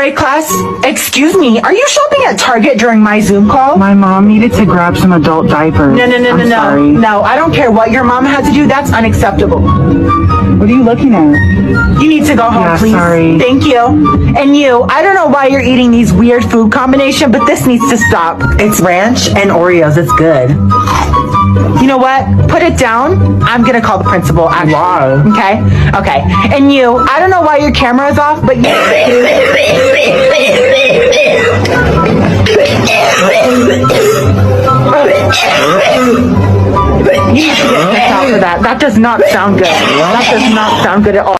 Sorry, class. Excuse me, are you shopping at Target during my Zoom call? My mom needed to grab some adult diapers. I'm sorry. No, I don't care what your mom had to do. That's unacceptable. What are you looking at? You need to go home, Yeah, please. sorry. Thank you. And you, I don't know why you're eating these weird food combination, but this needs to stop. It's ranch and Oreos. It's good. You know what? Put it down. I'm gonna call the principal, actually. Wow. Okay? Okay. And you, I don't know why your camera is off, but you... You need to get kicked out for that. That does not sound good. That does not sound good at all.